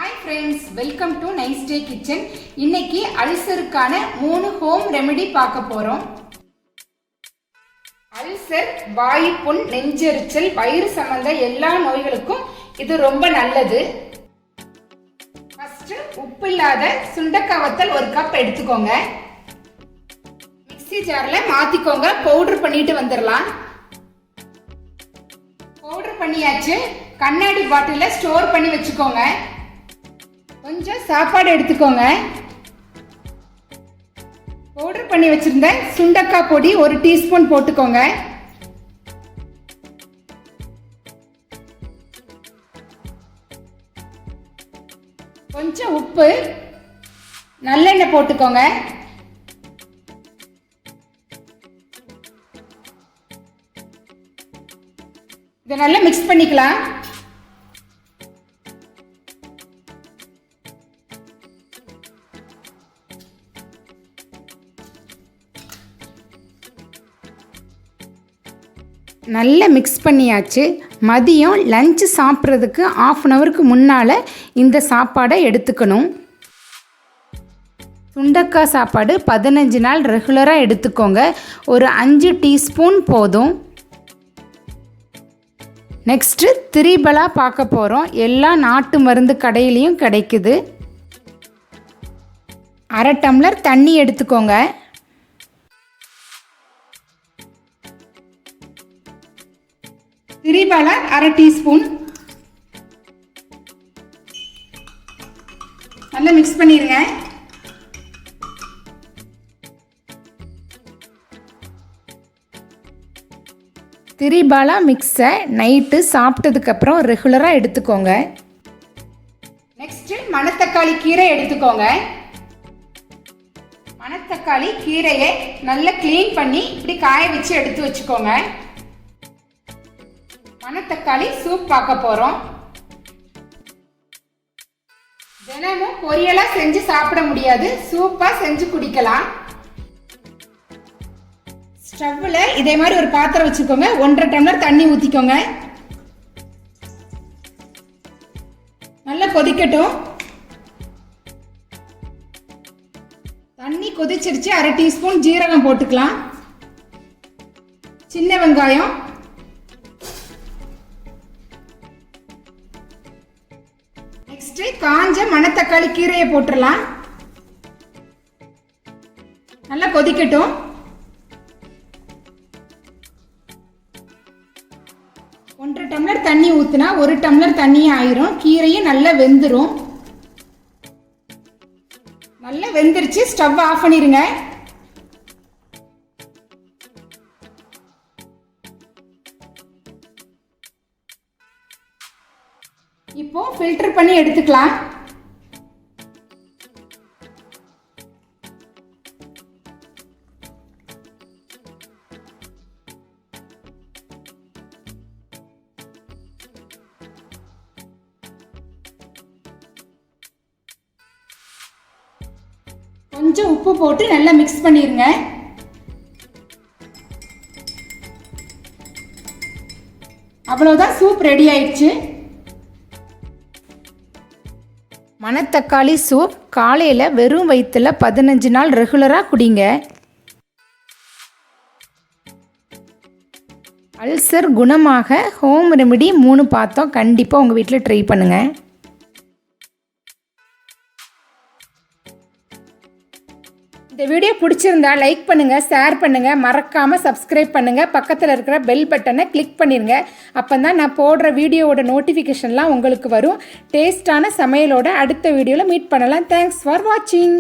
Hi friends, welcome to Nicedaykitchen. இன்னைக்கு அல்சருக்கான 3 home remedy பார்க்க போறோம். அல்சர், வாயு புண், நெஞ்செரிச்சல், வயிறு சம்பந்த எல்லா நோய்களுக்கும் இது ரொம்ப நல்லது. ஃபர்ஸ்ட் உப்பு இல்லாத சுண்டக்காய் வத்தல் 1 கப் எடுத்துக்கோங்க. மிக்ஸி ஜார்ல மாத்திக்கோங்க. பவுடர் பண்ணிட்டு வந்துடலாம். பவுடர் பண்ணியாச்சு. கண்ணாடி பாட்டில ஸ்டோர் பண்ணி வச்சுக்கோங்க. கொஞ்சம் சாப்பாடு எடுத்துக்கோங்க. பவுடர் பண்ணி வச்சிருந்த சுண்டக்காய் பொடி 1 டீஸ்பூன் போட்டுக்கோங்க. கொஞ்சம் உப்பு, நல்லெண்ணெய் போட்டுக்கோங்க. இதை நல்லா மிக்ஸ் பண்ணிக்கலாம். நல்லா மிக்ஸ் பண்ணியாச்சு. மதியம் லஞ்சு சாப்பிட்றதுக்கு 1/2 ஹவருக்கு முன்னால் இந்த சாப்பாடை எடுத்துக்கணும். சுண்டக்காய் சாப்பாடு 15 நாள் ரெகுலராக எடுத்துக்கோங்க. ஒரு 5 டீஸ்பூன் போதும். நெக்ஸ்ட்டு திரிபலா பார்க்க போகிறோம். எல்லா நாட்டு மருந்து கடையிலையும் கிடைக்குது. 1/2 டம்ளர் தண்ணி எடுத்துக்கோங்க. திரிபலா 1/2 டீஸ்பூன். நல்லா மிக்ஸ் பண்ணிடுங்க. திரிபாலா மிக்ஸை நைட்டு சாப்பிட்டதுக்கப்புறம் ரெகுலராக எடுத்துக்கோங்க. நெக்ஸ்ட்டு மணத்தக்காளி கீரை எடுத்துக்கோங்க. மணத்தக்காளி கீரையை நல்லா க்ளீன் பண்ணி இப்படி காய வச்சு எடுத்து வச்சுக்கோங்க. மணத்தக்காளி சூப் பார்க்க போகிறோம். தினமும் பொரியலாக செஞ்சு சாப்பிட முடியாது, சூப்பாக செஞ்சு குடிக்கலாம். ஸ்டவ்வில் இதே மாதிரி ஒரு பாத்திரம் வச்சுக்கோங்க. 1/2 டம்ளர் தண்ணி ஊற்றிக்கோங்க. நல்லா கொதிக்கட்டும். தண்ணி கொதிச்சிருச்சு. 1/2 டீஸ்பூன் ஜீரகம் போட்டுக்கலாம். சின்ன வெங்காயம், நெக்ஸ்ட் காஞ்ச மணத்தக்காளி கீரையை போட்டுடலாம். நல்லா கொதிக்கட்டும். ஒன்றரை டம்ளர் தண்ணி ஊற்றினா 1 டம்ளர் தண்ணி ஆயிரும். கீரையும் நல்லா வெந்துடும். நல்லா வெந்துருச்சு. ஸ்டவ் ஆஃப் பண்ணிடுங்க. இப்போ ஃபில்டர் பண்ணி எடுத்துக்கலாம். கொஞ்சம் உப்பு போட்டு நல்லா மிக்ஸ் பண்ணிருங்க. அவ்வளவுதான், சூப் ரெடி ஆயிடுச்சு. மணத்தக்காளி சூப் காலையில் வெறும் வயிற்றில் 15 நாள் ரெகுலராக குடிங்க. அல்சர் குணமாக ஹோம் ரெமெடி 3 பார்த்தோம். கண்டிப்பாக உங்கள் வீட்டில் ட்ரை பண்ணுங்கள். இந்த வீடியோ பிடிச்சிருந்தா லைக் பண்ணுங்கள், ஷேர் பண்ணுங்கள், மறக்காமல் சப்ஸ்கிரைப் பண்ணுங்கள். பக்கத்தில் இருக்கிற பெல் பட்டனை கிளிக் பண்ணிடுங்க. அப்போ தான் நான் போடுற வீடியோவோட நோட்டிஃபிகேஷன்லாம் உங்களுக்கு வரும். டேஸ்டான சமையலோட அடுத்த வீடியோவில் மீட் பண்ணலாம். தேங்க்ஸ் ஃபார் வாட்சிங்.